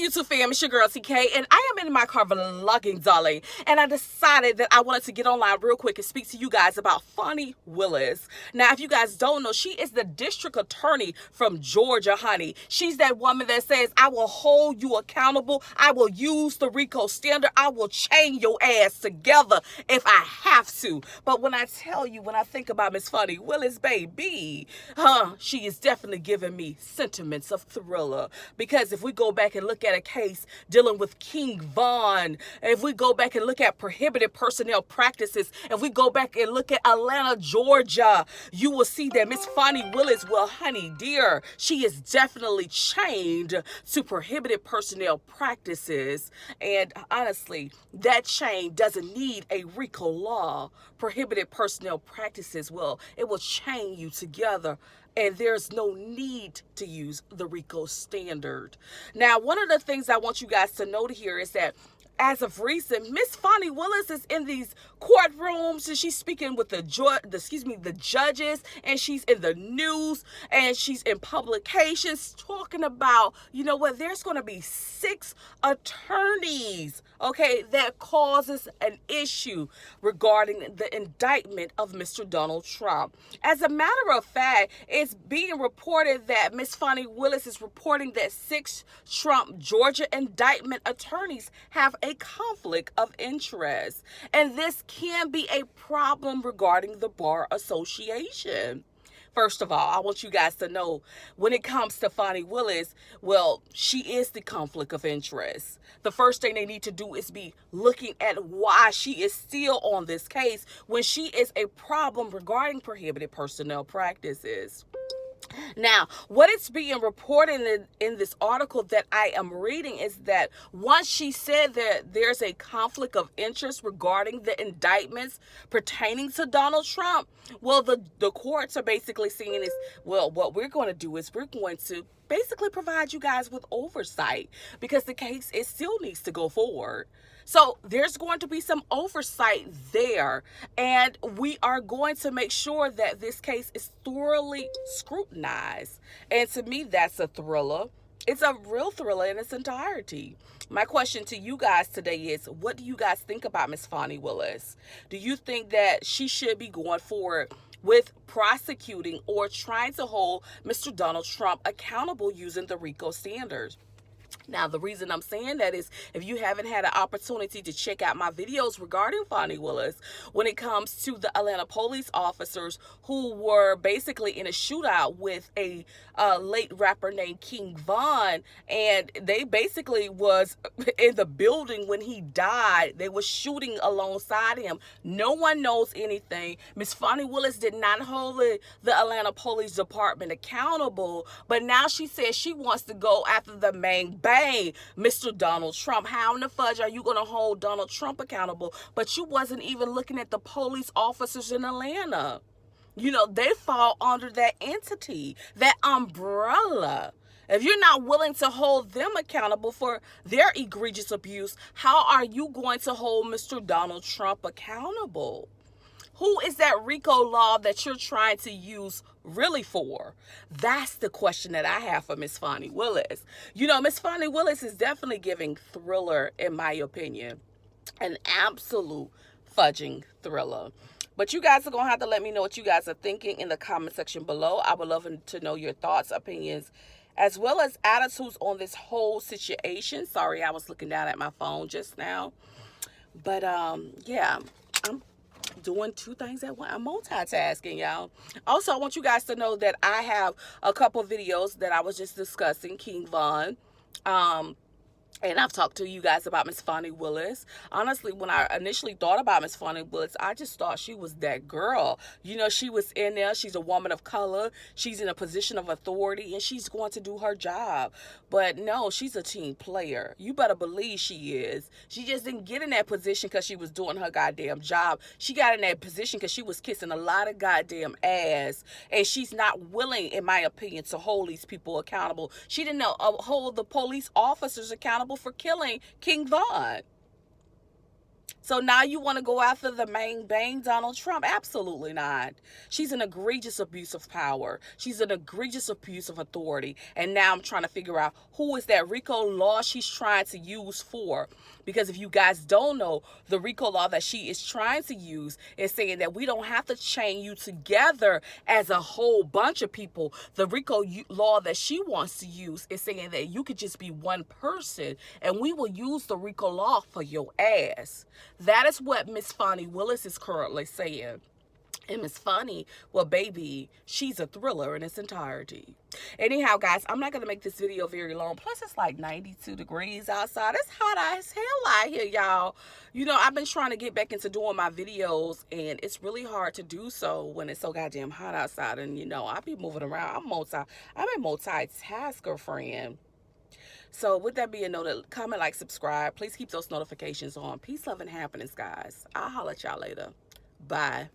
YouTube fam, it's your girl TK, and I am in my car vlogging, darling, and I decided that I wanted to get online real quick and speak to you guys about Fani Willis. Now, if you guys don't know, she is the district attorney from Georgia, honey. She's that woman that says, I will hold you accountable, I will use the RICO standard, I will chain your ass together if I have to. But when I tell you, when I think about Miss Fani Willis, baby, she is definitely giving me sentiments of Thriller. Because if we go back and look at a case dealing with King Von, if we go back and look at prohibited personnel practices, if we go back and look at Atlanta, Georgia, you will see that Miss Fani Willis, well, honey dear, she is definitely chained to prohibited personnel practices. And honestly, that chain doesn't need a RICO law. Prohibited personnel practices, well, it will chain you together, and there's no need to use the RICO standard. Now, one of the things I want you guys to note here is that as of recent, Miss Fani Willis is in these courtrooms and she's speaking with the judges, and she's in the news and she's in publications talking about, you know what, there's going to be 6 attorneys, okay, that causes an issue regarding the indictment of Mr. Donald Trump. As a matter of fact, it's being reported that Miss Fani Willis is reporting that 6 Trump Georgia indictment attorneys have a conflict of interest, and this can be a problem regarding the Bar Association. First of all, I want you guys to know, when it comes to Fani Willis, well, she is the conflict of interest. The first thing they need to do is be looking at why she is still on this case when she is a problem regarding prohibited personnel practices. Now, what it's being reported in this article that I am reading is that once she said that there's a conflict of interest regarding the indictments pertaining to Donald Trump, well, the courts are basically saying is, well, what we're going to do is we're going to basically provide you guys with oversight because the case, it still needs to go forward. So there's going to be some oversight there, and we are going to make sure that this case is thoroughly scrutinized. And to me, that's a thriller. It's a real thriller in its entirety. My question to you guys today is, what do you guys think about Miss Fani Willis? Do you think that she should be going forward with prosecuting or trying to hold Mr. Donald Trump accountable using the RICO standards? Now, the reason I'm saying that is if you haven't had an opportunity to check out my videos regarding Fani Willis, when it comes to the Atlanta police officers who were basically in a shootout with a late rapper named King Von, and they basically was in the building when he died. They were shooting alongside him. No one knows anything. Miss Fani Willis did not hold the Atlanta Police Department accountable, but now she says she wants to go after the main bang, Mr. Donald Trump. How in the fudge are you going to hold Donald Trump accountable? But you wasn't even looking at the police officers in Atlanta. You know, they fall under that entity, that umbrella. If you're not willing to hold them accountable for their egregious abuse, how are you going to hold Mr. Donald Trump accountable? Who is that RICO law that you're trying to use really for? That's the question that I have for Miss Fani Willis. You know, Miss Fani Willis is definitely giving thriller, in my opinion. An absolute fudging thriller. But you guys are going to have to let me know what you guys are thinking in the comment section below. I would love to know your thoughts, opinions, as well as attitudes on this whole situation. Sorry, I was looking down at my phone just now. But, yeah, I'm doing 2 things at once. I'm multitasking, y'all. Also, I want you guys to know that I have a couple videos that I was just discussing, King Von. And I've talked to you guys about Miss Fani Willis. Honestly, when I initially thought about Miss Fani Willis, I just thought she was that girl. You know, she was in there. She's a woman of color. She's in a position of authority, and she's going to do her job. But no, she's a team player. You better believe she is. She just didn't get in that position because she was doing her goddamn job. She got in that position because she was kissing a lot of goddamn ass. And she's not willing, in my opinion, to hold these people accountable. She didn't hold the police officers accountable for killing King Von. So now you want to go after the main bang, Donald Trump? Absolutely not. She's an egregious abuse of power. She's an egregious abuse of authority. And now I'm trying to figure out who is that RICO law she's trying to use for. Because if you guys don't know, the RICO law that she is trying to use is saying that we don't have to chain you together as a whole bunch of people. The RICO law that she wants to use is saying that you could just be one person and we will use the RICO law for your ass. That is what Miss Fani Willis is currently saying. And Miss Fani, well, baby, she's a thriller in its entirety. Anyhow, guys, I'm not going to make this video very long. Plus, it's like 92 degrees outside. It's hot as hell out here, y'all. You know, I've been trying to get back into doing my videos, and it's really hard to do so when it's so goddamn hot outside. And, you know, I be moving around. I'm a multitasker, friend. So with that being noted, comment, like, subscribe. Please keep those notifications on. Peace, love, and happiness, guys. I'll holler at y'all later. Bye.